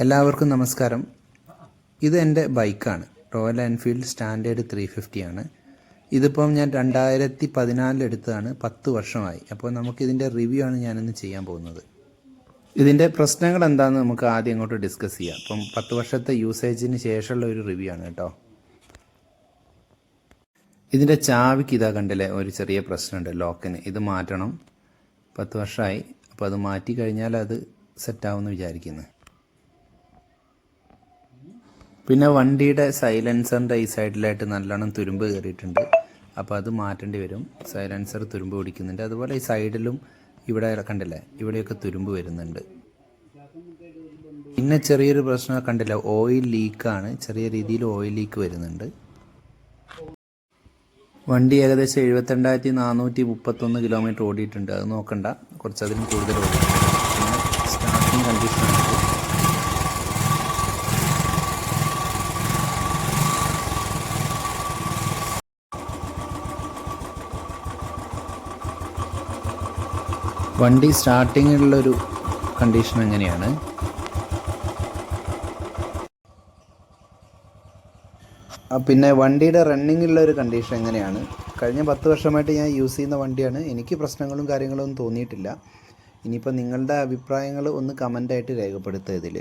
എല്ലാവർക്കും നമസ്കാരം. ഇത് എൻ്റെ ബൈക്കാണ്. റോയൽ എൻഫീൽഡ് സ്റ്റാൻഡേർഡ് 350 ആണ്. ഇതിപ്പം ഞാൻ 2014 എടുത്തതാണ്. 10 വർഷമായി. അപ്പോൾ നമുക്കിതിൻ്റെ റിവ്യൂ ആണ് ഞാനിന്ന് ചെയ്യാൻ പോകുന്നത്. ഇതിൻ്റെ പ്രശ്നങ്ങൾ എന്താണെന്ന് നമുക്ക് ആദ്യം അങ്ങോട്ട് ഡിസ്കസ് ചെയ്യാം. അപ്പം 10 വർഷത്തെ യൂസേജിന് ശേഷമുള്ള ഒരു റിവ്യൂ ആണ് കേട്ടോ. ഇതിൻ്റെ ചാവിക്ക് ഇതാ കണ്ടില്ലേ, ഒരു ചെറിയ പ്രശ്നമുണ്ട് ലോക്കിന്. ഇത് മാറ്റണം. 10 വർഷമായി. അപ്പോൾ അത് മാറ്റി കഴിഞ്ഞാൽ അത് സെറ്റാവുമെന്ന് വിചാരിക്കുന്നു. പിന്നെ വണ്ടിയുടെ സൈലൻസറിൻ്റെ ഈ സൈഡിലായിട്ട് നല്ലോണം തുരുമ്പ് കയറിയിട്ടുണ്ട്. അപ്പോൾ അത് മാറ്റേണ്ടി വരും. സൈലൻസർ തുരുമ്പ് പിടിക്കുന്നുണ്ട്. അതുപോലെ ഈ സൈഡിലും ഇവിടെ കണ്ടില്ലേ, ഇവിടെയൊക്കെ തുരുമ്പ് വരുന്നുണ്ട്. പിന്നെ ചെറിയൊരു പ്രശ്നം കണ്ടില്ല, ഓയിൽ ലീക്കാണ്. ചെറിയ രീതിയിൽ ഓയിൽ ലീക്ക് വരുന്നുണ്ട്. വണ്ടി ഏകദേശം 72,431 കിലോമീറ്റർ ഓടിയിട്ടുണ്ട്. അത് നോക്കണ്ട, കുറച്ചതിലും കൂടുതൽ ഓടിയിട്ടുണ്ട്. പിന്നെ സ്റ്റാർട്ടിങ് കണ്ടീഷനാണ്. വണ്ടി സ്റ്റാർട്ടിങ്ങിലുള്ളൊരു കണ്ടീഷൻ എങ്ങനെയാണ്? പിന്നെ വണ്ടിയുടെ റണ്ണിങ്ങിലുള്ള ഒരു കണ്ടീഷൻ എങ്ങനെയാണ്? കഴിഞ്ഞ 10 വർഷമായിട്ട് ഞാൻ യൂസ് ചെയ്യുന്ന വണ്ടിയാണ്. എനിക്ക് പ്രശ്നങ്ങളും കാര്യങ്ങളും ഒന്നും തോന്നിയിട്ടില്ല. ഇനിയിപ്പോൾ നിങ്ങളുടെ അഭിപ്രായങ്ങൾ ഒന്ന് കമൻ്റായിട്ട് രേഖപ്പെടുത്തുക ഇതിൽ.